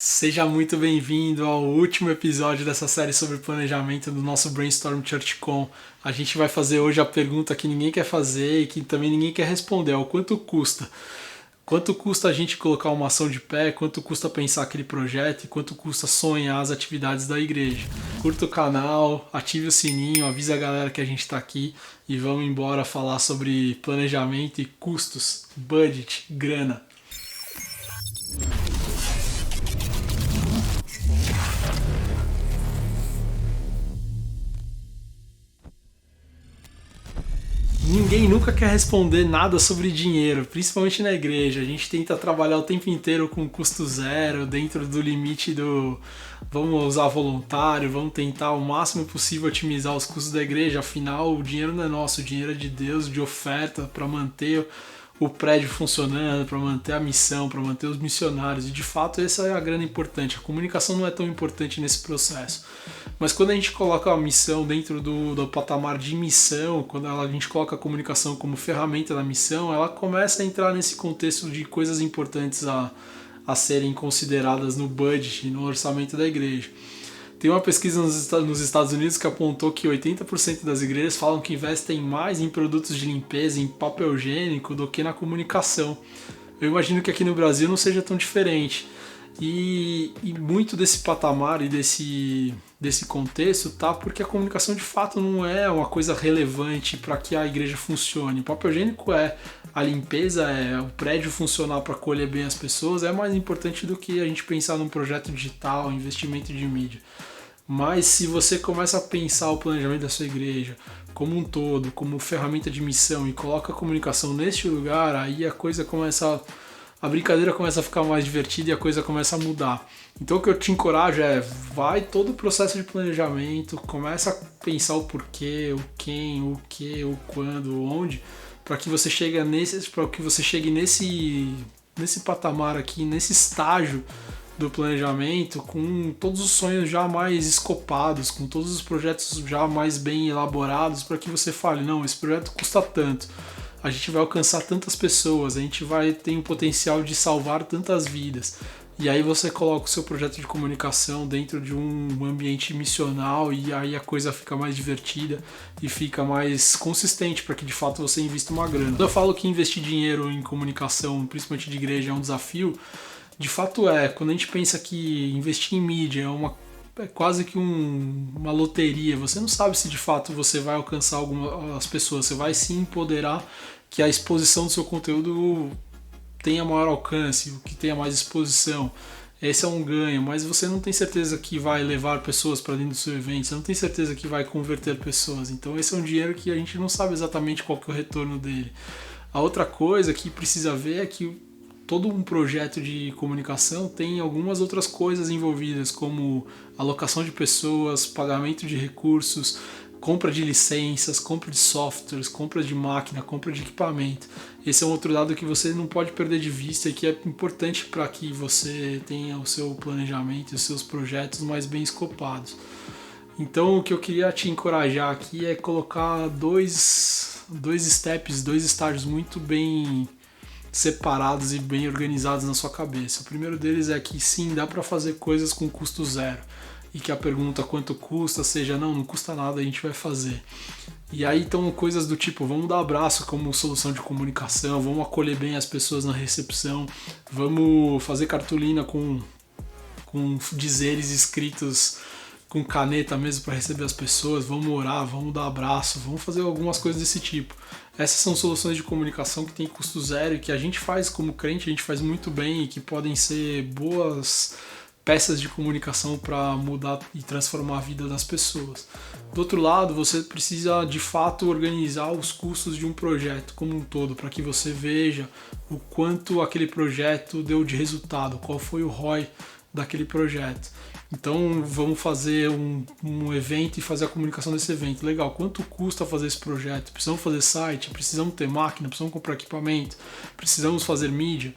Seja muito bem-vindo ao último episódio dessa série sobre planejamento do nosso Brainstorm ChurchCon. A gente vai fazer hoje a pergunta que ninguém quer fazer e que também ninguém quer responder, é o quanto custa? Quanto custa a gente colocar uma ação de pé, quanto custa pensar aquele projeto e quanto custa sonhar as atividades da igreja. Curta o canal, ative o sininho, avise a galera que a gente está aqui e vamos embora falar sobre planejamento e custos, budget, grana. Ninguém nunca quer responder nada sobre dinheiro, principalmente na igreja. A gente tenta trabalhar o tempo inteiro com custo zero, dentro do limite do vamos usar voluntário, vamos tentar o máximo possível otimizar os custos da igreja. Afinal, o dinheiro não é nosso, o dinheiro é de Deus, de oferta para manter o prédio funcionando, para manter a missão, para manter os missionários. E de fato essa é a grana importante. A comunicação não é tão importante nesse processo. Mas quando a gente coloca a missão dentro do patamar de missão, quando a gente coloca a comunicação como ferramenta da missão, ela começa a entrar nesse contexto de coisas importantes a serem consideradas no budget, no orçamento da igreja. Tem uma pesquisa nos Estados Unidos que apontou que 80% das igrejas falam que investem mais em produtos de limpeza, em papel higiênico, do que na comunicação. Eu imagino que aqui no Brasil não seja tão diferente. E muito desse patamar e desse contexto tá porque a comunicação de fato não é uma coisa relevante para que a igreja funcione. O papel higiênico a limpeza o prédio funcionar para acolher bem as pessoas é mais importante do que a gente pensar num projeto digital, investimento de mídia. Mas se você começa a pensar o planejamento da sua igreja como um todo, como ferramenta de missão e coloca a comunicação neste lugar, aí a brincadeira começa a ficar mais divertida e a coisa começa a mudar. Então o que eu te encorajo vai todo o processo de planejamento, começa a pensar o porquê, o quem, o que, o quando, o onde, para que você chegue nesse patamar aqui, nesse estágio do planejamento, com todos os sonhos já mais escopados, com todos os projetos já mais bem elaborados, para que você fale, não, esse projeto custa tanto, a gente vai alcançar tantas pessoas, a gente vai ter o potencial de salvar tantas vidas. E aí você coloca o seu projeto de comunicação dentro de um ambiente missional e aí a coisa fica mais divertida e fica mais consistente para que de fato você invista uma grana. Quando eu falo que investir dinheiro em comunicação, principalmente de igreja, é um desafio, de fato quando a gente pensa que investir em mídia é quase que uma loteria, você não sabe se de fato você vai alcançar as pessoas, você vai se empoderar que a exposição do seu conteúdo tenha maior alcance, o que tenha mais exposição. Esse é um ganho, mas você não tem certeza que vai levar pessoas para dentro do seu evento, você não tem certeza que vai converter pessoas, então esse é um dinheiro que a gente não sabe exatamente qual que é o retorno dele. A outra coisa que precisa ver é que todo um projeto de comunicação tem algumas outras coisas envolvidas, como alocação de pessoas, pagamento de recursos, compra de licenças, compra de softwares, compra de máquina, compra de equipamento. Esse é um outro dado que você não pode perder de vista e que é importante para que você tenha o seu planejamento e os seus projetos mais bem escopados. Então o que eu queria te encorajar aqui é colocar dois steps, dois estágios muito bem separados e bem organizados na sua cabeça. O primeiro deles é que sim, dá para fazer coisas com custo zero e que a pergunta quanto custa seja não custa nada, a gente vai fazer. E aí estão coisas do tipo, vamos dar abraço como solução de comunicação, vamos acolher bem as pessoas na recepção, vamos fazer cartolina com dizeres escritos com caneta mesmo para receber as pessoas, vamos orar, vamos dar abraço, vamos fazer algumas coisas desse tipo. Essas são soluções de comunicação que tem custo zero e que a gente faz como crente, a gente faz muito bem e que podem ser boas peças de comunicação para mudar e transformar a vida das pessoas. Do outro lado, você precisa de fato organizar os custos de um projeto como um todo, para que você veja o quanto aquele projeto deu de resultado, qual foi o ROI daquele projeto. Então vamos fazer um evento e fazer a comunicação desse evento. Legal, quanto custa fazer esse projeto? Precisamos fazer site, precisamos ter máquina, precisamos comprar equipamento, precisamos fazer mídia.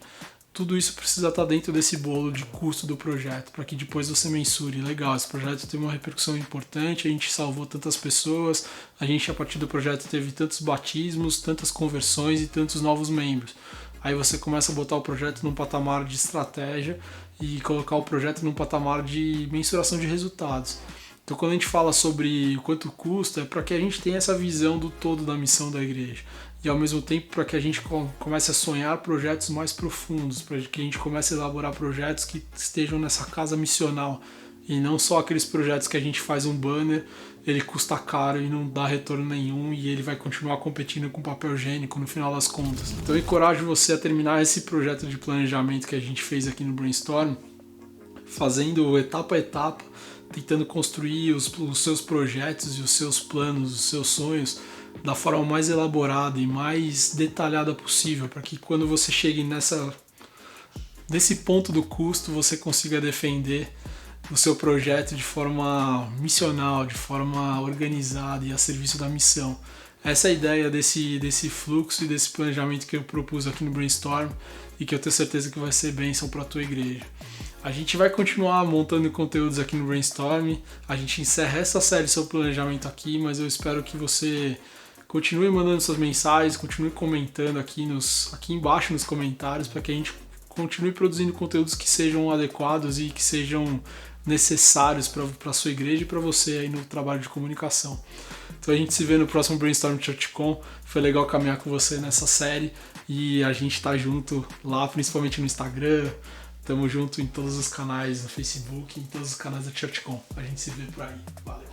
Tudo isso precisa estar dentro desse bolo de custo do projeto, para que depois você mensure, legal, esse projeto teve uma repercussão importante, a gente salvou tantas pessoas, a gente a partir do projeto teve tantos batismos, tantas conversões e tantos novos membros. Aí você começa a botar o projeto num patamar de estratégia e colocar o projeto num patamar de mensuração de resultados. Então, quando a gente fala sobre o quanto custa, é para que a gente tenha essa visão do todo da missão da igreja. E, ao mesmo tempo, para que a gente comece a sonhar projetos mais profundos, para que a gente comece a elaborar projetos que estejam nessa casa missional. E não só aqueles projetos que a gente faz um banner, ele custa caro e não dá retorno nenhum e ele vai continuar competindo com papel higiênico no final das contas. Então, eu encorajo você a terminar esse projeto de planejamento que a gente fez aqui no Brainstorm, fazendo etapa a etapa, tentando construir os seus projetos e os seus planos, os seus sonhos da forma mais elaborada e mais detalhada possível, para que quando você chegue nesse ponto do custo, você consiga defender o seu projeto de forma missional, de forma organizada e a serviço da missão. Essa é a ideia desse fluxo e desse planejamento que eu propus aqui no Brainstorm e que eu tenho certeza que vai ser bênção para a tua igreja. A gente vai continuar montando conteúdos aqui no Brainstorm, a gente encerra essa série sobre planejamento aqui, mas eu espero que você continue mandando suas mensagens, continue comentando aqui embaixo nos comentários para que a gente continue produzindo conteúdos que sejam adequados e que sejam necessários para a sua igreja e para você aí no trabalho de comunicação. Então a gente se vê no próximo Brainstorm ChurchCon. Foi legal caminhar com você nessa série e a gente tá junto lá, principalmente no Instagram. Tamo junto em todos os canais, no Facebook, em todos os canais da ChurchCon. A gente se vê por aí. Valeu!